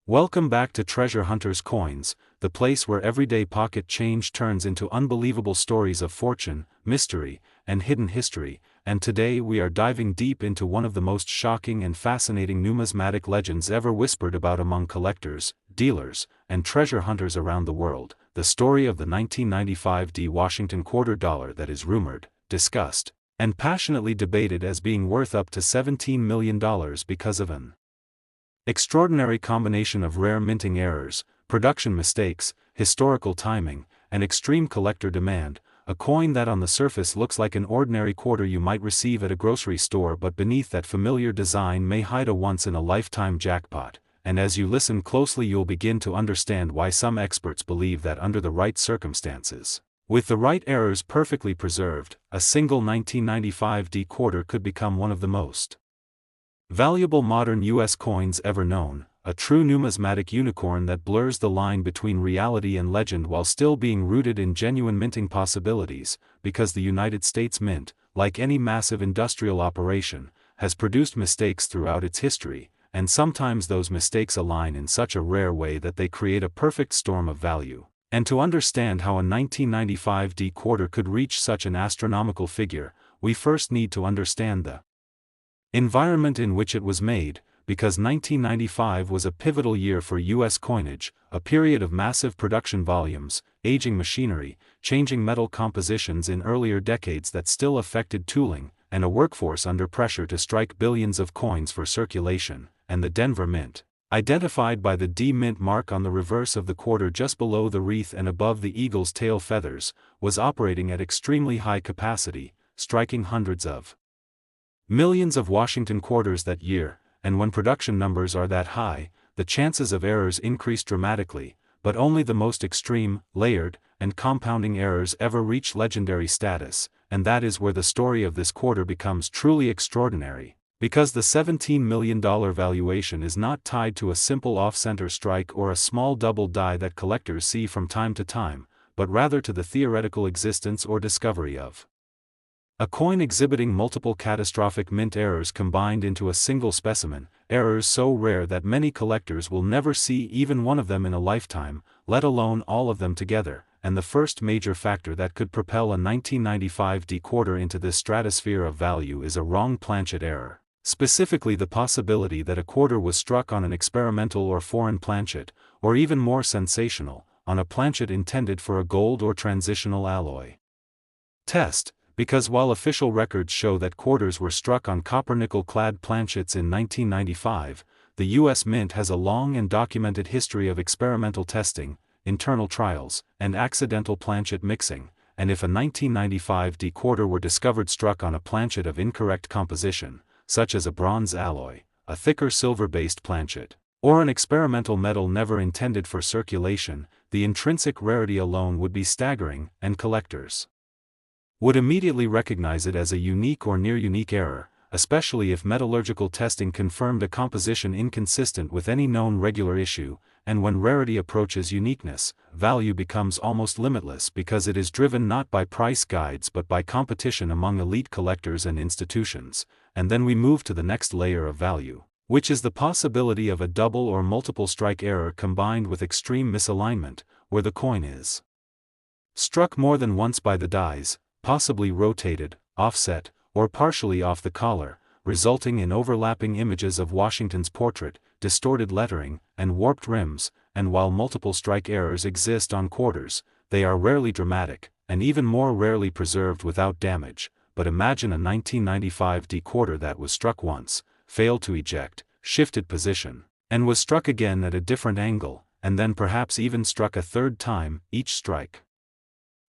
Welcome back to Treasure Hunters Coins, the place where everyday pocket change turns into unbelievable stories of fortune, mystery, and hidden history, and today we are diving deep into one of the most shocking and fascinating numismatic legends ever whispered about among collectors, dealers, and treasure hunters around the world, the story of the 1995 Washington quarter dollar that is rumored, discussed, and passionately debated as being worth up to $17 million because of an extraordinary combination of rare minting errors, production mistakes, historical timing, and extreme collector demand, a coin that on the surface looks like an ordinary quarter you might receive at a grocery store, but beneath that familiar design may hide a once-in-a-lifetime jackpot, and as you listen closely you'll begin to understand why some experts believe that under the right circumstances, with the right errors perfectly preserved, a single 1995 quarter could become one of the most valuable modern U.S. coins ever known, a true numismatic unicorn that blurs the line between reality and legend while still being rooted in genuine minting possibilities, because the United States Mint, like any massive industrial operation, has produced mistakes throughout its history, and sometimes those mistakes align in such a rare way that they create a perfect storm of value. And to understand how a 1995 quarter could reach such an astronomical figure, we first need to understand the environment in which it was made, because 1995 was a pivotal year for U.S. coinage, a period of massive production volumes, aging machinery, changing metal compositions in earlier decades that still affected tooling, and a workforce under pressure to strike billions of coins for circulation, and the Denver Mint, identified by the D Mint mark on the reverse of the quarter just below the wreath and above the eagle's tail feathers, was operating at extremely high capacity, striking hundreds of millions of Washington quarters that year, and when production numbers are that high, the chances of errors increase dramatically, but only the most extreme, layered, and compounding errors ever reach legendary status, and that is where the story of this quarter becomes truly extraordinary, because the $17 million valuation is not tied to a simple off-center strike or a small double die that collectors see from time to time, but rather to the theoretical existence or discovery of a coin exhibiting multiple catastrophic mint errors combined into a single specimen, errors so rare that many collectors will never see even one of them in a lifetime, let alone all of them together, and the first major factor that could propel a 1995 quarter into this stratosphere of value is a wrong planchet error, specifically the possibility that a quarter was struck on an experimental or foreign planchet, or even more sensational, on a planchet intended for a gold or transitional alloy test. Because while official records show that quarters were struck on copper-nickel-clad planchets in 1995, the U.S. Mint has a long and documented history of experimental testing, internal trials, and accidental planchet mixing, and if a 1995 quarter were discovered struck on a planchet of incorrect composition, such as a bronze alloy, a thicker silver-based planchet, or an experimental metal never intended for circulation, the intrinsic rarity alone would be staggering, and collectors would immediately recognize it as a unique or near-unique error, especially if metallurgical testing confirmed a composition inconsistent with any known regular issue, and when rarity approaches uniqueness, value becomes almost limitless because it is driven not by price guides but by competition among elite collectors and institutions, and then we move to the next layer of value, which is the possibility of a double or multiple strike error combined with extreme misalignment, where the coin is struck more than once by the dies, possibly rotated, offset, or partially off the collar, resulting in overlapping images of Washington's portrait, distorted lettering, and warped rims, and while multiple strike errors exist on quarters, they are rarely dramatic, and even more rarely preserved without damage. But imagine a 1995 quarter that was struck once, failed to eject, shifted position, and was struck again at a different angle, and then perhaps even struck a third time, each strike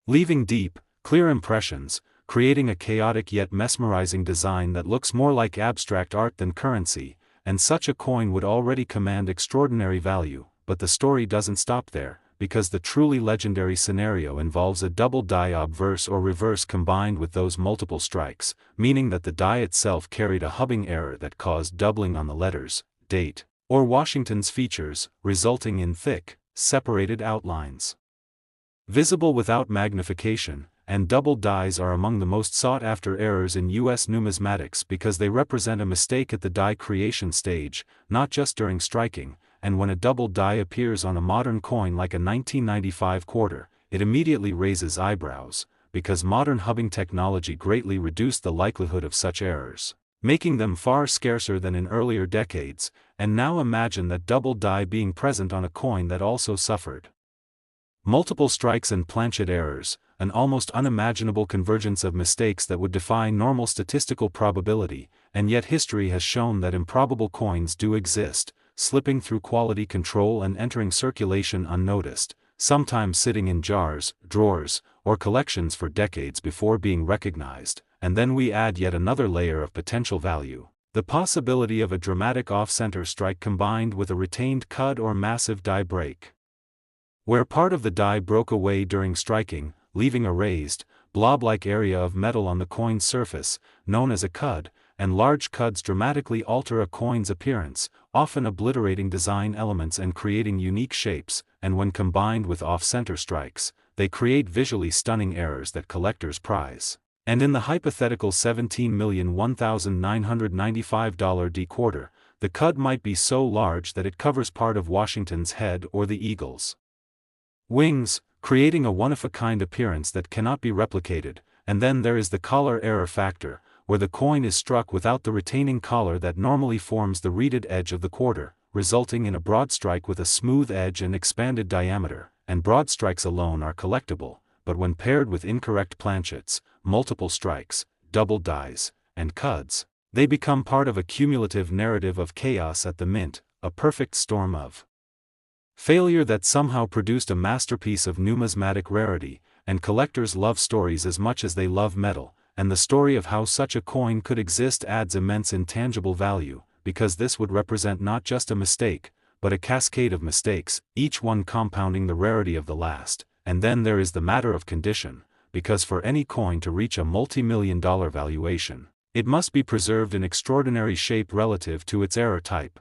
leaving deep, clear impressions, creating a chaotic yet mesmerizing design that looks more like abstract art than currency, and such a coin would already command extraordinary value. But the story doesn't stop there, because the truly legendary scenario involves a double die obverse or reverse combined with those multiple strikes, meaning that the die itself carried a hubbing error that caused doubling on the letters, date, or Washington's features, resulting in thick, separated outlines visible without magnification, and double dies are among the most sought-after errors in U.S. numismatics because they represent a mistake at the die creation stage, not just during striking, and when a double die appears on a modern coin like a 1995 quarter, it immediately raises eyebrows, because modern hubbing technology greatly reduced the likelihood of such errors, making them far scarcer than in earlier decades. And now imagine that double die being present on a coin that also suffered multiple strikes and planchet errors, an almost unimaginable convergence of mistakes that would defy normal statistical probability. And yet history has shown that improbable coins do exist, slipping through quality control and entering circulation unnoticed, sometimes sitting in jars, drawers, or collections for decades before being recognized. And then we add yet another layer of potential value: the possibility of a dramatic off-center strike combined with a retained cud or massive die break, where part of the die broke away during striking, leaving a raised, blob-like area of metal on the coin's surface, known as a cud, and large cuds dramatically alter a coin's appearance, often obliterating design elements and creating unique shapes. And when combined with off-center strikes, they create visually stunning errors that collectors prize. And in the hypothetical $17,001,995 D quarter, the cud might be so large that it covers part of Washington's head or the Eagle's wings, creating a one-of-a-kind appearance that cannot be replicated. And then there is the collar error factor, where the coin is struck without the retaining collar that normally forms the reeded edge of the quarter, resulting in a broadstrike with a smooth edge and expanded diameter. And broadstrikes alone are collectible, but when paired with incorrect planchets, multiple strikes, double dies, and cuds, they become part of a cumulative narrative of chaos at the mint, a perfect storm of failure that somehow produced a masterpiece of numismatic rarity. And collectors love stories as much as they love metal, and the story of how such a coin could exist adds immense intangible value, because this would represent not just a mistake, but a cascade of mistakes, each one compounding the rarity of the last. And then there is the matter of condition, because for any coin to reach a multi-million-dollar valuation, it must be preserved in extraordinary shape relative to its error type.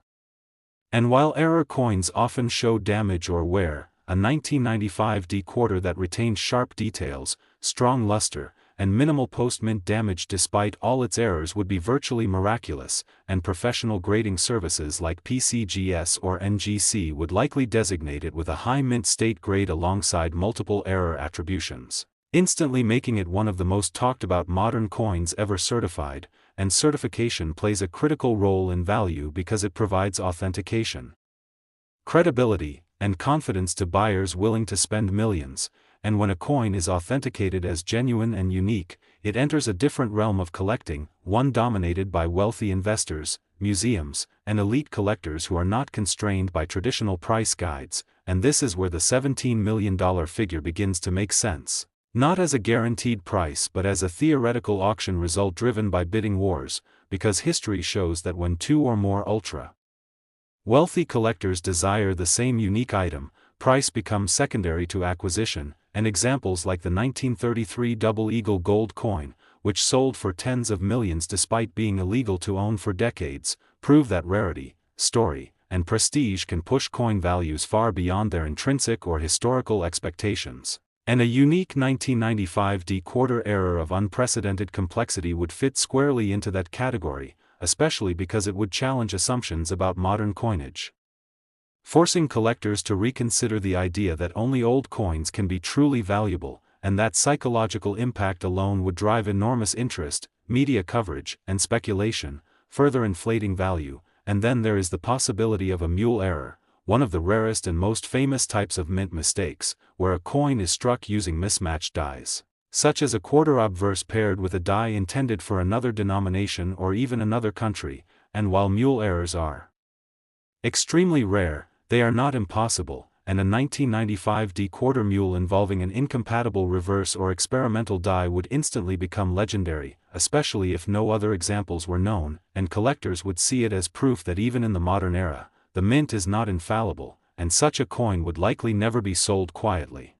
And while error coins often show damage or wear, a 1995 D quarter that retained sharp details, strong luster, and minimal post-mint damage despite all its errors would be virtually miraculous, and professional grading services like PCGS or NGC would likely designate it with a high mint state grade alongside multiple error attributions, instantly making it one of the most talked about modern coins ever certified. And certification plays a critical role in value because it provides authentication, credibility, and confidence to buyers willing to spend millions. And when a coin is authenticated as genuine and unique, it enters a different realm of collecting, one dominated by wealthy investors, museums, and elite collectors who are not constrained by traditional price guides. And this is where the $17 million figure begins to make sense. Not as a guaranteed price but as a theoretical auction result driven by bidding wars, because history shows that when two or more ultra-wealthy collectors desire the same unique item, price becomes secondary to acquisition. And examples like the 1933 Double Eagle gold coin, which sold for tens of millions despite being illegal to own for decades, prove that rarity, story, and prestige can push coin values far beyond their intrinsic or historical expectations. And a unique 1995 D quarter error of unprecedented complexity would fit squarely into that category, especially because it would challenge assumptions about modern coinage, forcing collectors to reconsider the idea that only old coins can be truly valuable. And that psychological impact alone would drive enormous interest, media coverage, and speculation, further inflating value. And then there is the possibility of a mule error, one of the rarest and most famous types of mint mistakes, where a coin is struck using mismatched dies, such as a quarter obverse paired with a die intended for another denomination or even another country. And while mule errors are extremely rare, they are not impossible, and a 1995 D quarter mule involving an incompatible reverse or experimental die would instantly become legendary, especially if no other examples were known. And collectors would see it as proof that even in the modern era, the mint is not infallible, and such a coin would likely never be sold quietly.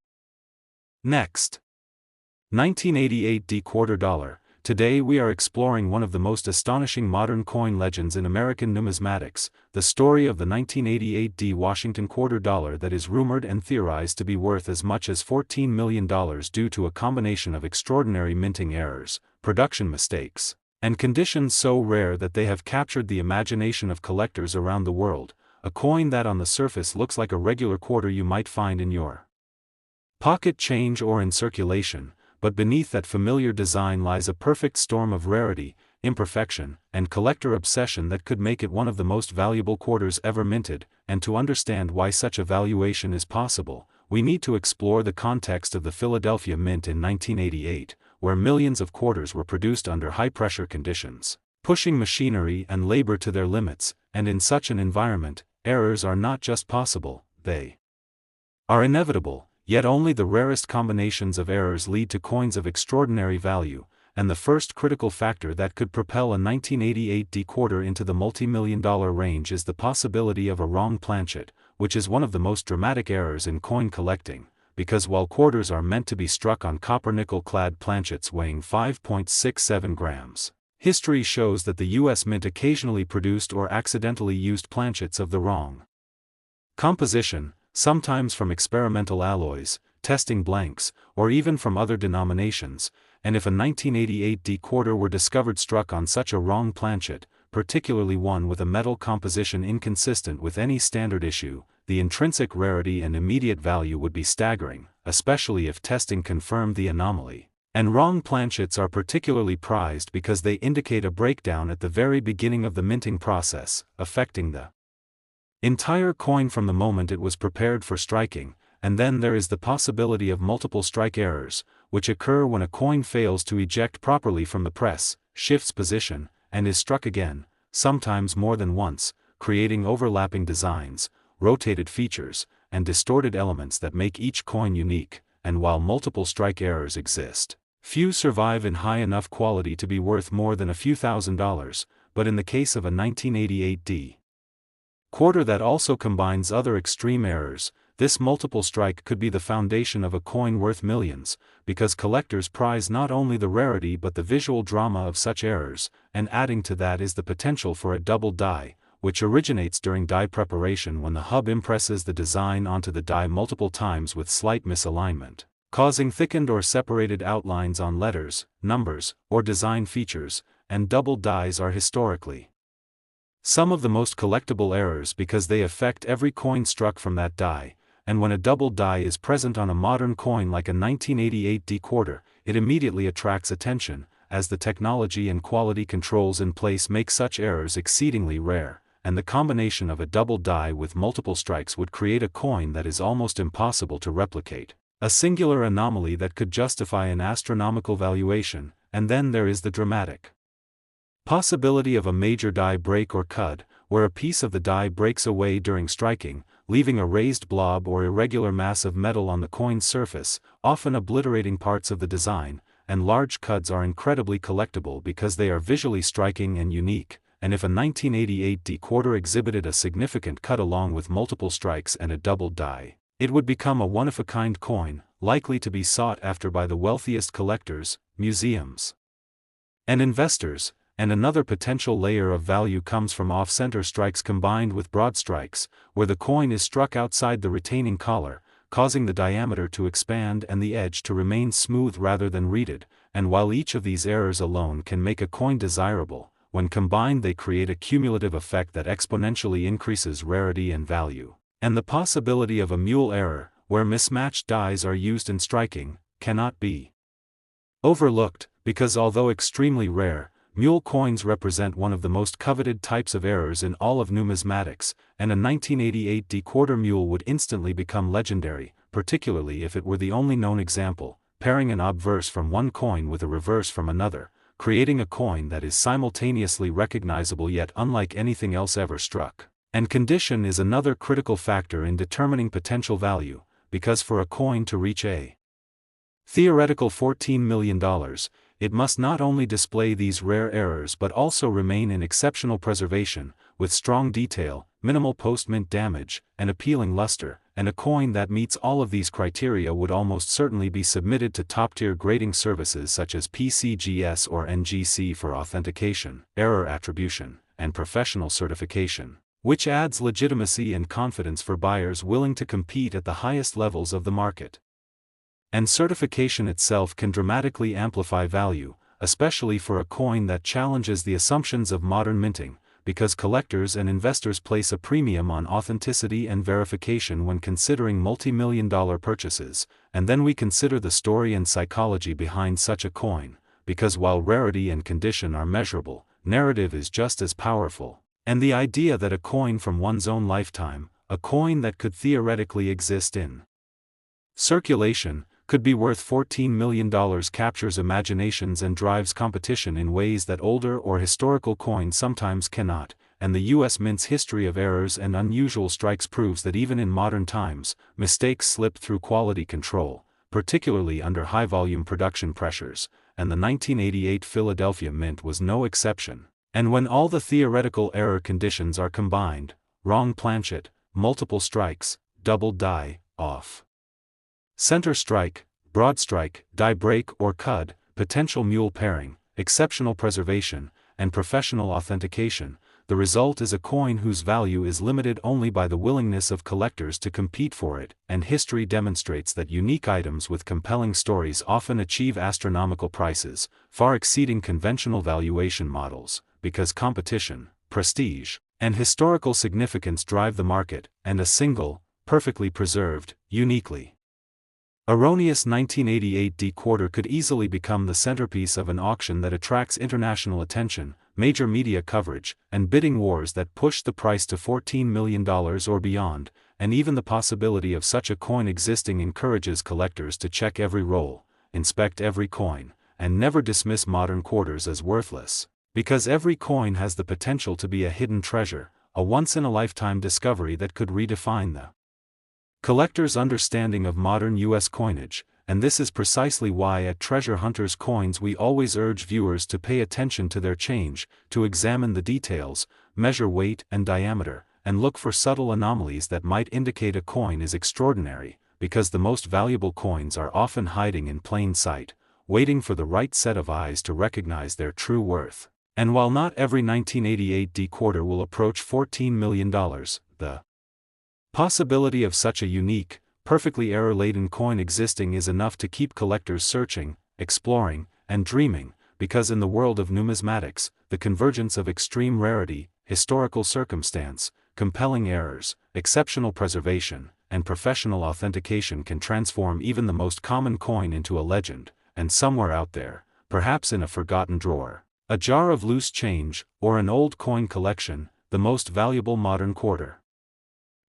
Next, 1988 D quarter dollar. Today we are exploring one of the most astonishing modern coin legends in American numismatics, the story of the 1988 D Washington quarter dollar that is rumored and theorized to be worth as much as $14 million due to a combination of extraordinary minting errors, production mistakes, and conditions so rare that they have captured the imagination of collectors around the world. a coin that on the surface looks like a regular quarter you might find in your pocket change or in circulation, but beneath that familiar design lies a perfect storm of rarity, imperfection, and collector obsession that could make it one of the most valuable quarters ever minted. And to understand why such a valuation is possible, we need to explore the context of the Philadelphia Mint in 1988, where millions of quarters were produced under high-pressure conditions, pushing machinery and labor to their limits, and in such an environment, errors are not just possible, they are inevitable, yet only the rarest combinations of errors lead to coins of extraordinary value, and the first critical factor that could propel a 1988 D quarter into the multi-million-dollar range is the possibility of a wrong planchet, which is one of the most dramatic errors in coin collecting, because while quarters are meant to be struck on copper-nickel-clad planchets weighing 5.67 grams, history shows that the U.S. Mint occasionally produced or accidentally used planchets of the wrong composition, sometimes from experimental alloys, testing blanks, or even from other denominations, and if a 1988 D quarter were discovered struck on such a wrong planchet, particularly one with a metal composition inconsistent with any standard issue, the intrinsic rarity and immediate value would be staggering, especially if testing confirmed the anomaly. And wrong planchets are particularly prized because they indicate a breakdown at the very beginning of the minting process, affecting the entire coin from the moment it was prepared for striking. And then there is the possibility of multiple strike errors, which occur when a coin fails to eject properly from the press, shifts position, and is struck again, sometimes more than once, creating overlapping designs, rotated features, and distorted elements that make each coin unique. And while multiple strike errors exist, few survive in high enough quality to be worth more than a few $1,000s, but in the case of a 1988 D quarter that also combines other extreme errors, this multiple strike could be the foundation of a coin worth millions, because collectors prize not only the rarity but the visual drama of such errors, and adding to that is the potential for a double die, which originates during die preparation when the hub impresses the design onto the die multiple times with slight misalignment, causing thickened or separated outlines on letters, numbers, or design features, and double dies are historically some of the most collectible errors because they affect every coin struck from that die. And when a double die is present on a modern coin like a 1988 D quarter, it immediately attracts attention, as the technology and quality controls in place make such errors exceedingly rare, and the combination of a double die with multiple strikes would create a coin that is almost impossible to replicate, a singular anomaly that could justify an astronomical valuation. And then there is the dramatic possibility of a major die break or cud, where a piece of the die breaks away during striking, leaving a raised blob or irregular mass of metal on the coin's surface, often obliterating parts of the design. And large cuds are incredibly collectible because they are visually striking and unique, and if a 1988 D quarter exhibited a significant cut along with multiple strikes and a double die, it would become a one-of-a-kind coin, likely to be sought after by the wealthiest collectors, museums, and investors. And another potential layer of value comes from off-center strikes combined with broadstrikes, where the coin is struck outside the retaining collar, causing the diameter to expand and the edge to remain smooth rather than reeded. And while each of these errors alone can make a coin desirable, when combined they create a cumulative effect that exponentially increases rarity and value. And the possibility of a mule error, where mismatched dies are used in striking, cannot be overlooked, because although extremely rare, mule coins represent one of the most coveted types of errors in all of numismatics, and a 1988 D quarter mule would instantly become legendary, particularly if it were the only known example, pairing an obverse from one coin with a reverse from another, creating a coin that is simultaneously recognizable yet unlike anything else ever struck. And condition is another critical factor in determining potential value, because for a coin to reach a theoretical $14 million, it must not only display these rare errors but also remain in exceptional preservation, with strong detail, minimal post-mint damage, and appealing luster. And a coin that meets all of these criteria would almost certainly be submitted to top-tier grading services such as PCGS or NGC for authentication, error attribution, and professional certification, which adds legitimacy and confidence for buyers willing to compete at the highest levels of the market. And certification itself can dramatically amplify value, especially for a coin that challenges the assumptions of modern minting, because collectors and investors place a premium on authenticity and verification when considering multi-million-dollar purchases, and then we consider the story and psychology behind such a coin, because while rarity and condition are measurable, narrative is just as powerful, and the idea that a coin from one's own lifetime, a coin that could theoretically exist in circulation, could be worth $14 million captures imaginations and drives competition in ways that older or historical coins sometimes cannot, and the U.S. Mint's history of errors and unusual strikes proves that even in modern times, mistakes slip through quality control, particularly under high-volume production pressures, and the 1988 Philadelphia Mint was no exception. And when all the theoretical error conditions are combined, wrong planchet, multiple strikes, double die, off center strike, broadstrike, die break or cud, potential mule pairing, exceptional preservation, and professional authentication, the result is a coin whose value is limited only by the willingness of collectors to compete for it, and history demonstrates that unique items with compelling stories often achieve astronomical prices, far exceeding conventional valuation models, because competition, prestige, and historical significance drive the market, and a single, perfectly preserved, uniquely erroneous 1988 D-quarter could easily become the centerpiece of an auction that attracts international attention, major media coverage, and bidding wars that push the price to $14 million or beyond, and even the possibility of such a coin existing encourages collectors to check every roll, inspect every coin, and never dismiss modern quarters as worthless, because every coin has the potential to be a hidden treasure, a once-in-a-lifetime discovery that could redefine the collector's understanding of modern U.S. coinage, and this is precisely why at Treasure Hunters Coins we always urge viewers to pay attention to their change, to examine the details, measure weight and diameter, and look for subtle anomalies that might indicate a coin is extraordinary, because the most valuable coins are often hiding in plain sight, waiting for the right set of eyes to recognize their true worth. And while not every 1988 D-quarter will approach $14 million, the possibility of such a unique, perfectly error-laden coin existing is enough to keep collectors searching, exploring, and dreaming, because in the world of numismatics, the convergence of extreme rarity, historical circumstance, compelling errors, exceptional preservation, and professional authentication can transform even the most common coin into a legend, and somewhere out there, perhaps in a forgotten drawer, a jar of loose change, or an old coin collection, the most valuable modern quarter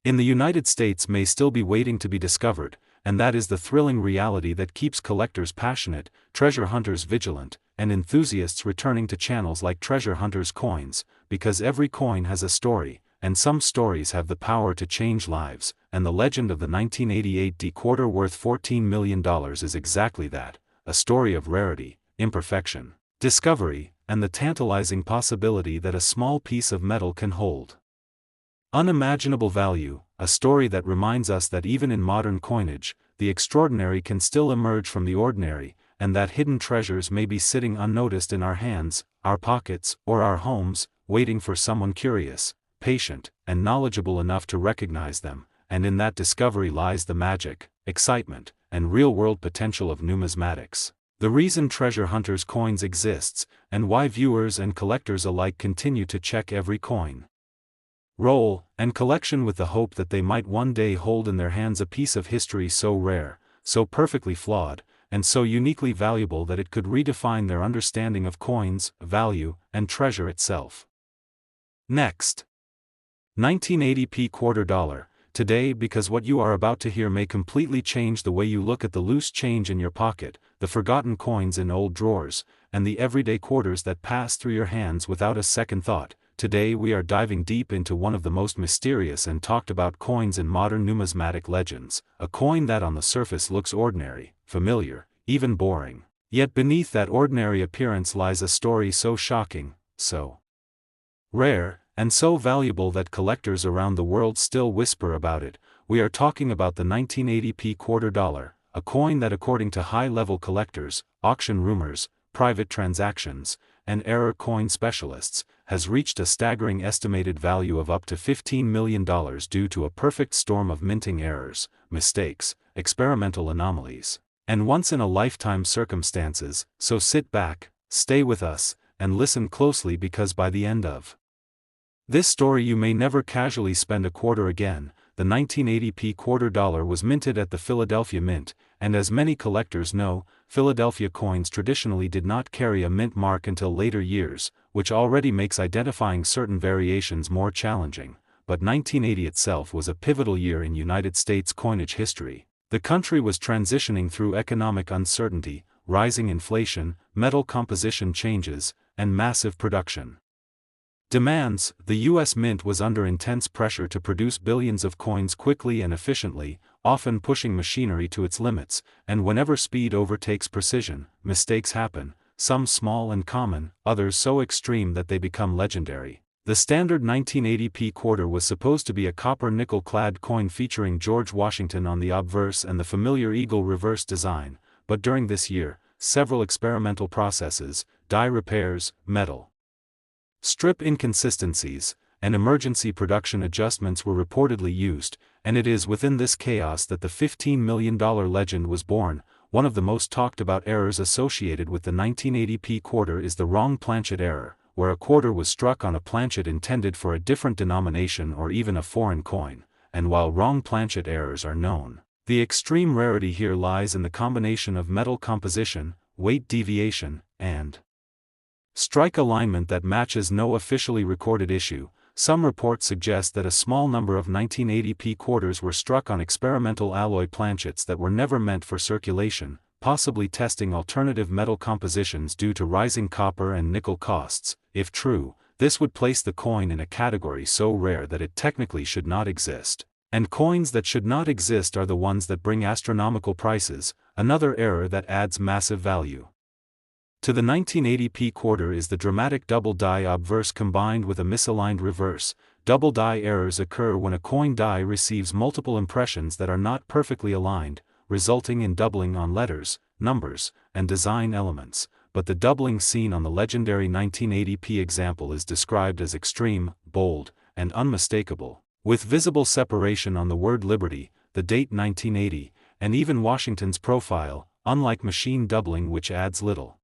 in the United States may still be waiting to be discovered, and that is the thrilling reality that keeps collectors passionate, treasure hunters vigilant, and enthusiasts returning to channels like Treasure Hunters Coins, because every coin has a story, and some stories have the power to change lives, and the legend of the 1988 D-quarter worth $14 million is exactly that, a story of rarity, imperfection, discovery, and the tantalizing possibility that a small piece of metal can hold unimaginable value, a story that reminds us that even in modern coinage, the extraordinary can still emerge from the ordinary, and that hidden treasures may be sitting unnoticed in our hands, our pockets, or our homes, waiting for someone curious, patient, and knowledgeable enough to recognize them, and in that discovery lies the magic, excitement, and real-world potential of numismatics. The reason Treasure Hunters Coins exists, and why viewers and collectors alike continue to check every coin, roll, and collection with the hope that they might one day hold in their hands a piece of history so rare, so perfectly flawed, and so uniquely valuable that it could redefine their understanding of coins, value, and treasure itself. Next. 1980p quarter dollar, today because what you are about to hear may completely change the way you look at the loose change in your pocket, the forgotten coins in old drawers, and the everyday quarters that pass through your hands without a second thought. Today we are diving deep into one of the most mysterious and talked about coins in modern numismatic legends, a coin that on the surface looks ordinary, familiar, even boring. Yet beneath that ordinary appearance lies a story so shocking, so rare, and so valuable that collectors around the world still whisper about it. We are talking about the 1980p quarter dollar, a coin that according to high-level collectors, auction rumors, private transactions, and error coin specialists, has reached a staggering estimated value of up to $15 million due to a perfect storm of minting errors, mistakes, experimental anomalies, and once-in-a-lifetime circumstances. So sit back, stay with us, and listen closely because by the end of This story: you may never casually spend a quarter again. The 1980p quarter dollar was minted at the Philadelphia Mint, and as many collectors know, Philadelphia coins traditionally did not carry a mint mark until later years, which already makes identifying certain variations more challenging. But 1980 itself was a pivotal year in United States coinage history. The country was transitioning through economic uncertainty, rising inflation, metal composition changes, and massive production demands. The U.S. Mint was under intense pressure to produce billions of coins quickly and efficiently, often pushing machinery to its limits, and whenever speed overtakes precision, mistakes happen, some small and common, others so extreme that they become legendary. The standard 1980p quarter was supposed to be a copper-nickel-clad coin featuring George Washington on the obverse and the familiar eagle reverse design, but during this year, several experimental processes, die repairs, metal strip inconsistencies, and emergency production adjustments were reportedly used, and it is within this chaos that the $15 million legend was born. One of the most talked about errors associated with the 1980p quarter is the wrong planchet error, where a quarter was struck on a planchet intended for a different denomination or even a foreign coin, and while wrong planchet errors are known, the extreme rarity here lies in the combination of metal composition, weight deviation, and strike alignment that matches no officially recorded issue. Some reports suggest that a small number of 1980p quarters were struck on experimental alloy planchets that were never meant for circulation, possibly testing alternative metal compositions due to rising copper and nickel costs. If true, this would place the coin in a category so rare that it technically should not exist. And coins that should not exist are the ones that bring astronomical prices, another error that adds massive value to the 1980p quarter is the dramatic double die obverse combined with a misaligned reverse. Double die errors occur when a coin die receives multiple impressions that are not perfectly aligned, resulting in doubling on letters, numbers, and design elements. But the doubling seen on the legendary 1980p example is described as extreme, bold, and unmistakable, with visible separation on the word Liberty, the date 1980, and even Washington's profile, unlike machine doubling which adds little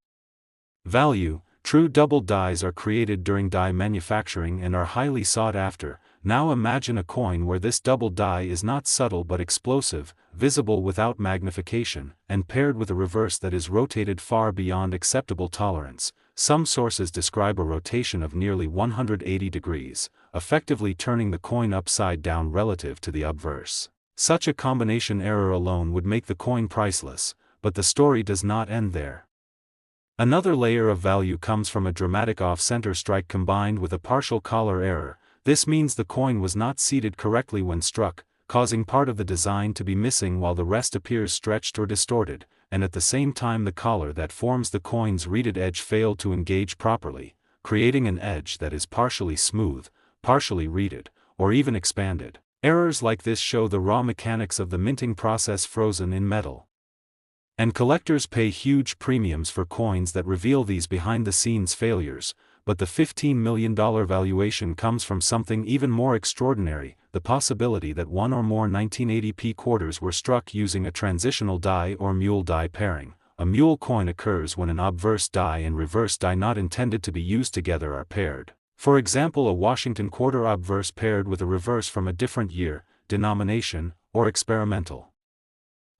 value. True double dies are created during die manufacturing and are highly sought after. Now imagine a coin where this double die is not subtle but explosive, visible without magnification, and paired with a reverse that is rotated far beyond acceptable tolerance. Some sources describe a rotation of nearly 180 degrees, effectively turning the coin upside down relative to the obverse. Such a combination error alone would make the coin priceless, but the story does not end there. Another layer of value comes from a dramatic off-center strike combined with a partial collar error. This means the coin was not seated correctly when struck, causing part of the design to be missing while the rest appears stretched or distorted, and at the same time the collar that forms the coin's reeded edge failed to engage properly, creating an edge that is partially smooth, partially reeded, or even expanded. Errors like this show the raw mechanics of the minting process frozen in metal. And collectors pay huge premiums for coins that reveal these behind-the-scenes failures, but the $15 million valuation comes from something even more extraordinary: the possibility that one or more 1980p quarters were struck using a transitional die or mule die pairing. A mule coin occurs when an obverse die and reverse die not intended to be used together are paired. For example, a Washington quarter obverse paired with a reverse from a different year, denomination, or experimental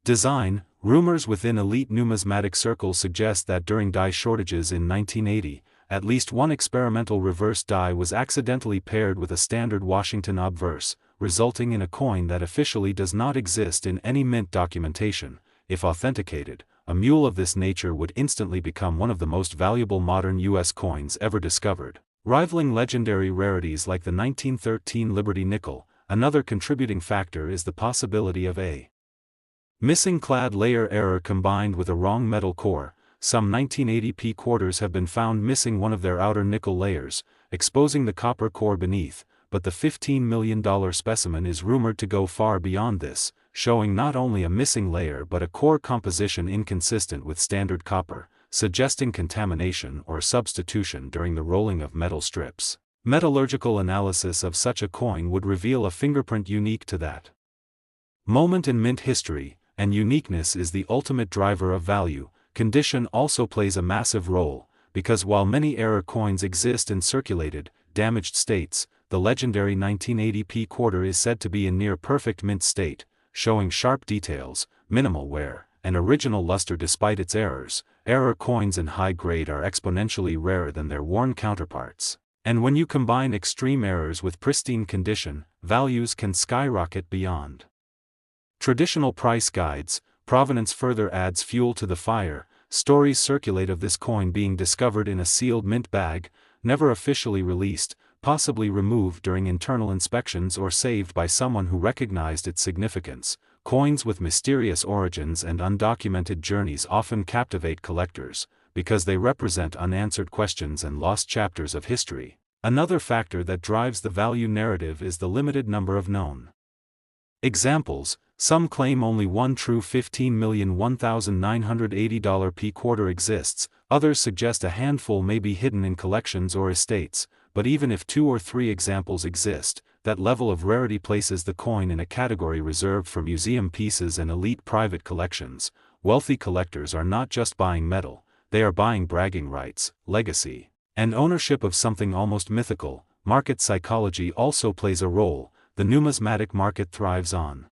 design. Rumors within elite numismatic circles suggest that during die shortages in 1980, at least one experimental reverse die was accidentally paired with a standard Washington obverse, resulting in a coin that officially does not exist in any mint documentation. If authenticated, a mule of this nature would instantly become one of the most valuable modern U.S. coins ever discovered, rivaling legendary rarities like the 1913 Liberty nickel. Another contributing factor is the possibility of a missing clad layer error combined with a wrong metal core. Some 1980p quarters have been found missing one of their outer nickel layers, exposing the copper core beneath, but the $15 million specimen is rumored to go far beyond this, showing not only a missing layer but a core composition inconsistent with standard copper, suggesting contamination or substitution during the rolling of metal strips. Metallurgical analysis of such a coin would reveal a fingerprint unique to that moment in mint history, and uniqueness is the ultimate driver of value. Condition also plays a massive role, because while many error coins exist in circulated, damaged states, the legendary 1980p quarter is said to be in near-perfect mint state, showing sharp details, minimal wear, and original luster despite its errors. Error coins in high grade are exponentially rarer than their worn counterparts. And when you combine extreme errors with pristine condition, values can skyrocket beyond traditional price guides. Provenance further adds fuel to the fire. Stories circulate of this coin being discovered in a sealed mint bag, never officially released, possibly removed during internal inspections or saved by someone who recognized its significance. Coins with mysterious origins and undocumented journeys often captivate collectors, because they represent unanswered questions and lost chapters of history. Another factor that drives the value narrative is the limited number of known examples. Some claim only one true $15,001,980 quarter exists, others suggest a handful may be hidden in collections or estates, but even if 2 or 3 examples exist, that level of rarity places the coin in a category reserved for museum pieces and elite private collections. Wealthy collectors are not just buying metal, they are buying bragging rights, legacy, and ownership of something almost mythical. Market psychology also plays a role. The numismatic market thrives on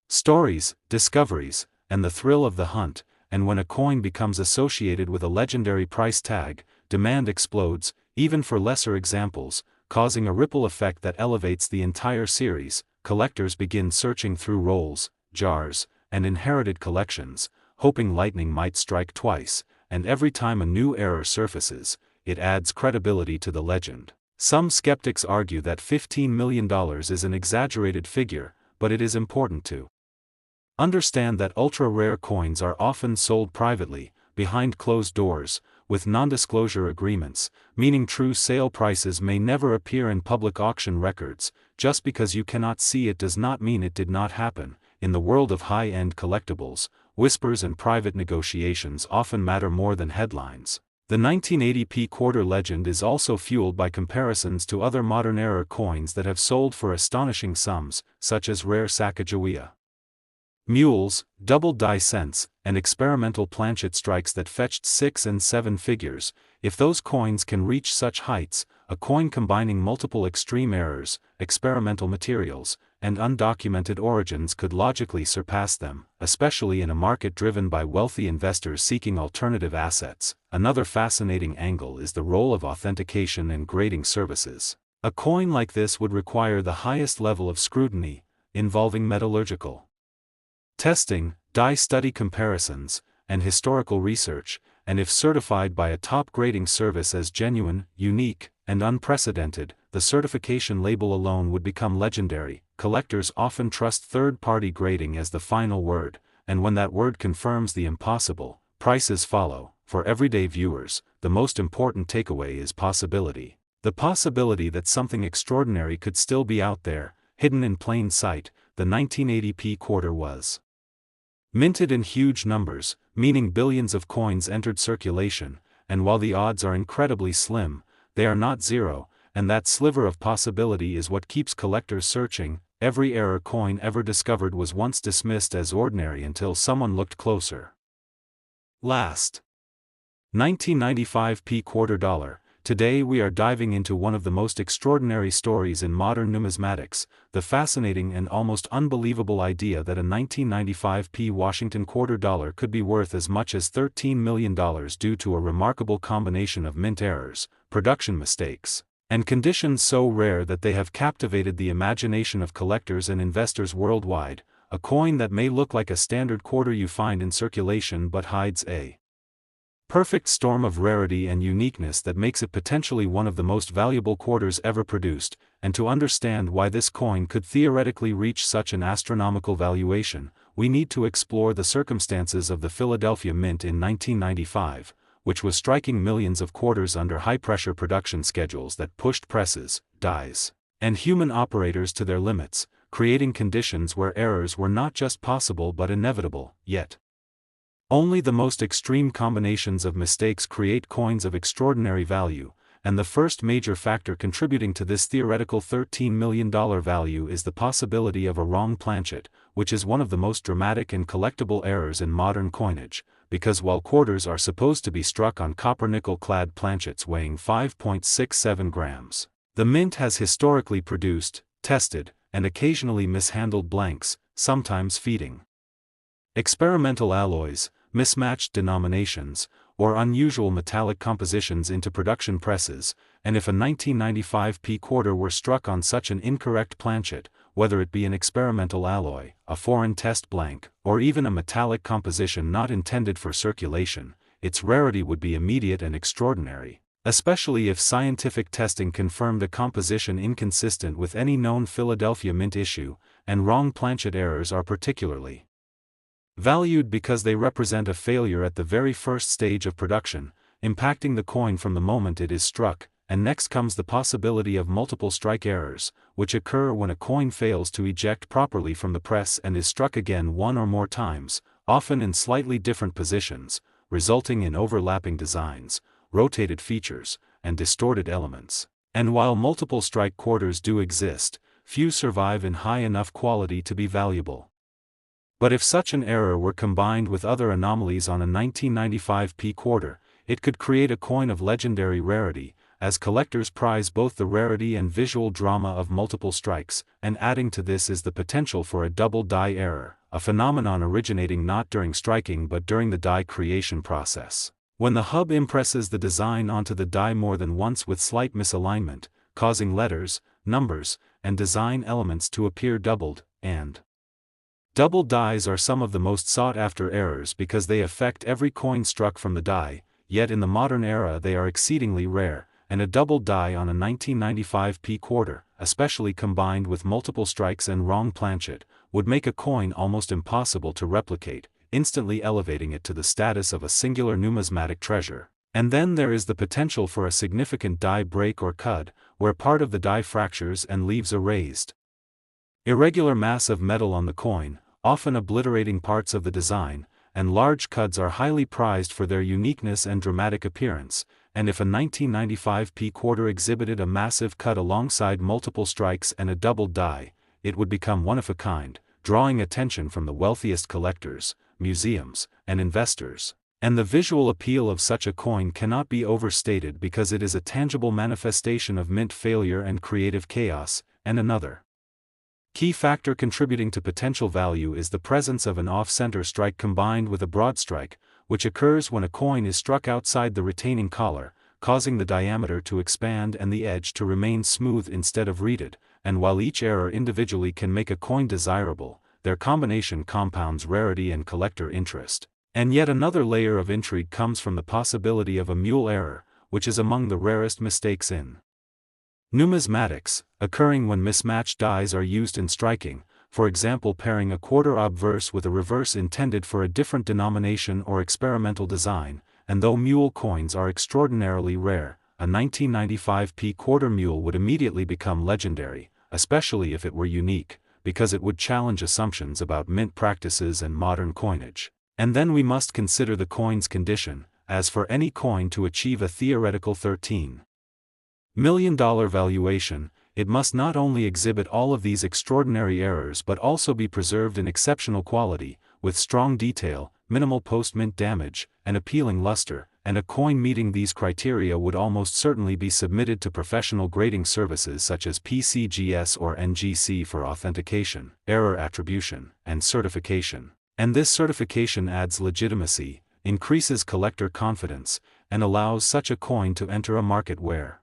stories, discoveries, and the thrill of the hunt, and when a coin becomes associated with a legendary price tag, demand explodes, even for lesser examples, causing a ripple effect that elevates the entire series. Collectors begin searching through rolls, jars, and inherited collections, hoping lightning might strike twice, and every time a new error surfaces, it adds credibility to the legend. Some skeptics argue that $15 million is an exaggerated figure, but it is important to understand that ultra-rare coins are often sold privately, behind closed doors, with non-disclosure agreements, meaning true sale prices may never appear in public auction records. Just because you cannot see it does not mean it did not happen. In the world of high-end collectibles, whispers and private negotiations often matter more than headlines. The 1980p quarter legend is also fueled by comparisons to other modern-era coins that have sold for astonishing sums, such as rare Sacagawea mules, double die cents, and experimental planchet strikes that fetched 6 and 7 figures. If those coins can reach such heights, a coin combining multiple extreme errors, experimental materials, and undocumented origins could logically surpass them, especially in a market driven by wealthy investors seeking alternative assets. Another fascinating angle is the role of authentication and grading services. A coin like this would require the highest level of scrutiny, involving metallurgical testing, die study comparisons, and historical research, and if certified by a top grading service as genuine, unique, and unprecedented, the certification label alone would become legendary. Collectors often trust third-party grading as the final word, and when that word confirms the impossible, prices follow. For everyday viewers, the most important takeaway is possibility. The possibility that something extraordinary could still be out there, hidden in plain sight. The 1980p quarter was minted in huge numbers, meaning billions of coins entered circulation, and while the odds are incredibly slim, they are not zero, and that sliver of possibility is what keeps collectors searching. Every error coin ever discovered was once dismissed as ordinary until someone looked closer. Last 1995p quarter dollar. Today we are diving into one of the most extraordinary stories in modern numismatics, the fascinating and almost unbelievable idea that a 1995p Washington quarter dollar could be worth as much as $13 million due to a remarkable combination of mint errors, production mistakes, and conditions so rare that they have captivated the imagination of collectors and investors worldwide. A coin that may look like a standard quarter you find in circulation but hides a perfect storm of rarity and uniqueness that makes it potentially one of the most valuable quarters ever produced. And to understand why this coin could theoretically reach such an astronomical valuation, we need to explore the circumstances of the Philadelphia Mint in 1995, which was striking millions of quarters under high-pressure production schedules that pushed presses, dies, and human operators to their limits, creating conditions where errors were not just possible but inevitable. Yet only the most extreme combinations of mistakes create coins of extraordinary value, and the first major factor contributing to this theoretical $13 million value is the possibility of a wrong planchet, which is one of the most dramatic and collectible errors in modern coinage, because while quarters are supposed to be struck on copper-nickel-clad planchets weighing 5.67 grams, The mint has historically produced, tested, and occasionally mishandled blanks, sometimes feeding experimental alloys, mismatched denominations, or unusual metallic compositions into production presses, and if a 1995 P-quarter were struck on such an incorrect planchet, whether it be an experimental alloy, a foreign test blank, or even a metallic composition not intended for circulation, its rarity would be immediate and extraordinary, especially if scientific testing confirmed a composition inconsistent with any known Philadelphia Mint issue, and wrong planchet errors are particularly valued because they represent a failure at the very first stage of production, impacting the coin from the moment it is struck, and next comes the possibility of multiple strike errors, which occur when a coin fails to eject properly from the press and is struck again one or more times, often in slightly different positions, resulting in overlapping designs, rotated features, and distorted elements. And while multiple strike quarters do exist, few survive in high enough quality to be valuable. But if such an error were combined with other anomalies on a 1995 P-quarter, it could create a coin of legendary rarity, as collectors prize both the rarity and visual drama of multiple strikes, and adding to this is the potential for a double die error, a phenomenon originating not during striking but during the die creation process, when the hub impresses the design onto the die more than once with slight misalignment, causing letters, numbers, and design elements to appear doubled, and double dies are some of the most sought-after errors because they affect every coin struck from the die, yet in the modern era they are exceedingly rare, and a double die on a 1995 P-quarter, especially combined with multiple strikes and wrong planchet, would make a coin almost impossible to replicate, instantly elevating it to the status of a singular numismatic treasure. And then there is the potential for a significant die break or cud, where part of the die fractures and leaves a raised, irregular mass of metal on the coin, often obliterating parts of the design, and large cuds are highly prized for their uniqueness and dramatic appearance, and if a 1995 P-quarter exhibited a massive cut alongside multiple strikes and a double die, it would become one of a kind, drawing attention from the wealthiest collectors, museums, and investors. And the visual appeal of such a coin cannot be overstated because it is a tangible manifestation of mint failure and creative chaos, and another key factor contributing to potential value is the presence of an off-center strike combined with a broadstrike, which occurs when a coin is struck outside the retaining collar, causing the diameter to expand and the edge to remain smooth instead of reeded, and while each error individually can make a coin desirable, their combination compounds rarity and collector interest. And yet another layer of intrigue comes from the possibility of a mule error, which is among the rarest mistakes in numismatics, occurring when mismatched dies are used in striking, for example pairing a quarter obverse with a reverse intended for a different denomination or experimental design, and though mule coins are extraordinarily rare, a 1995 P-quarter mule would immediately become legendary, especially if it were unique, because it would challenge assumptions about mint practices and modern coinage. And then we must consider the coin's condition, as for any coin to achieve a theoretical $13 million valuation, it must not only exhibit all of these extraordinary errors but also be preserved in exceptional quality, with strong detail, minimal post-mint damage, and appealing luster, and a coin meeting these criteria would almost certainly be submitted to professional grading services such as PCGS or NGC for authentication, error attribution, and certification. And this certification adds legitimacy, increases collector confidence, and allows such a coin to enter a market where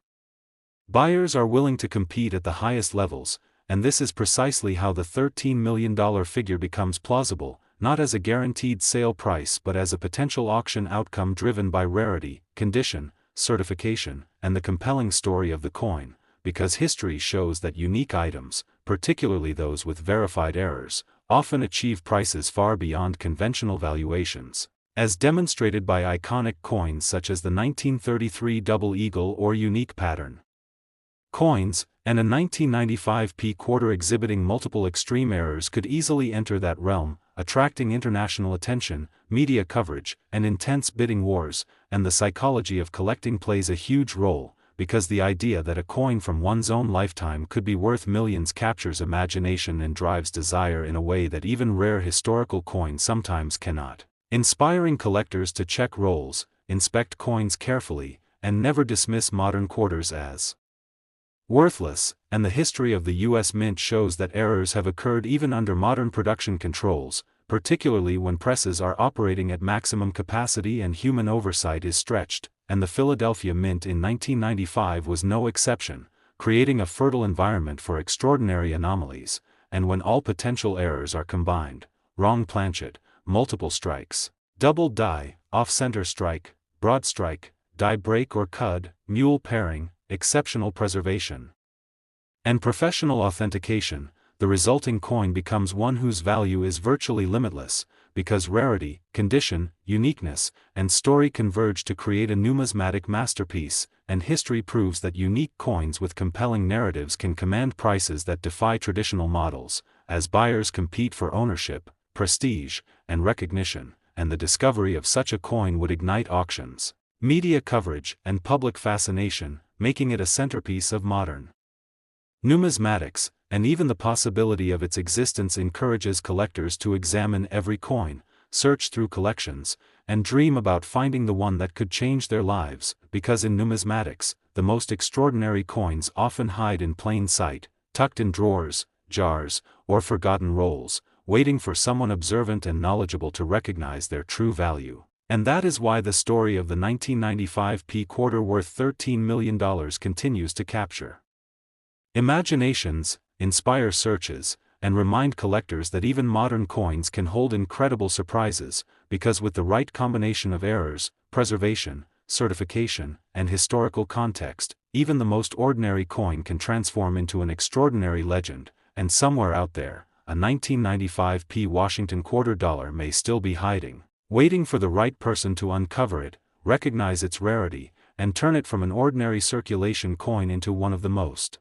buyers are willing to compete at the highest levels, and this is precisely how the $13 million figure becomes plausible, not as a guaranteed sale price but as a potential auction outcome driven by rarity, condition, certification, and the compelling story of the coin, because history shows that unique items, particularly those with verified errors, often achieve prices far beyond conventional valuations, as demonstrated by iconic coins such as the 1933 Double Eagle or unique pattern coins, and a 1995 P-quarter exhibiting multiple extreme errors could easily enter that realm, attracting international attention, media coverage, and intense bidding wars, and the psychology of collecting plays a huge role, because the idea that a coin from one's own lifetime could be worth millions captures imagination and drives desire in a way that even rare historical coins sometimes cannot, inspiring collectors to check rolls, inspect coins carefully, and never dismiss modern quarters as worthless, and the history of the U.S. Mint shows that errors have occurred even under modern production controls, particularly when presses are operating at maximum capacity and human oversight is stretched, and the Philadelphia Mint in 1995 was no exception, creating a fertile environment for extraordinary anomalies, and when all potential errors are combined: wrong planchet, multiple strikes, double die, off-center strike, broadstrike, die break or cud, mule pairing, exceptional preservation, and professional authentication, the resulting coin becomes one whose value is virtually limitless, because rarity, condition, uniqueness, and story converge to create a numismatic masterpiece, and history proves that unique coins with compelling narratives can command prices that defy traditional models, as buyers compete for ownership, prestige, and recognition, and the discovery of such a coin would ignite auctions, media coverage, and public fascination, making it a centerpiece of modern numismatics, and even the possibility of its existence encourages collectors to examine every coin, search through collections, and dream about finding the one that could change their lives, because in numismatics, the most extraordinary coins often hide in plain sight, tucked in drawers, jars, or forgotten rolls, waiting for someone observant and knowledgeable to recognize their true value. And that is why the story of the 1995 P quarter worth $13 million continues to capture imaginations, inspire searches, and remind collectors that even modern coins can hold incredible surprises, because with the right combination of errors, preservation, certification, and historical context, even the most ordinary coin can transform into an extraordinary legend, and somewhere out there, a 1995 P Washington quarter dollar may still be hiding, waiting for the right person to uncover it, recognize its rarity, and turn it from an ordinary circulation coin into one of the most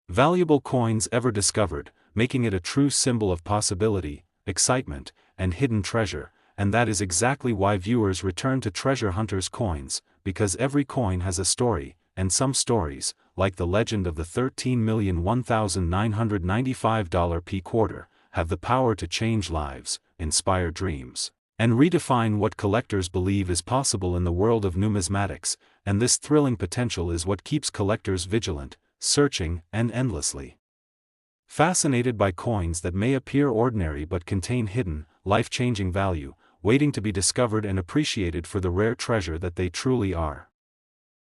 valuable coins ever discovered, making it a true symbol of possibility, excitement, and hidden treasure. And that is exactly why viewers return to treasure hunters' coins, because every coin has a story, and some stories, like the legend of the $13,001,995 P quarter, have the power to change lives, inspire dreams, and redefine what collectors believe is possible in the world of numismatics, and this thrilling potential is what keeps collectors vigilant, searching, and endlessly fascinated by coins that may appear ordinary but contain hidden, life-changing value, waiting to be discovered and appreciated for the rare treasure that they truly are.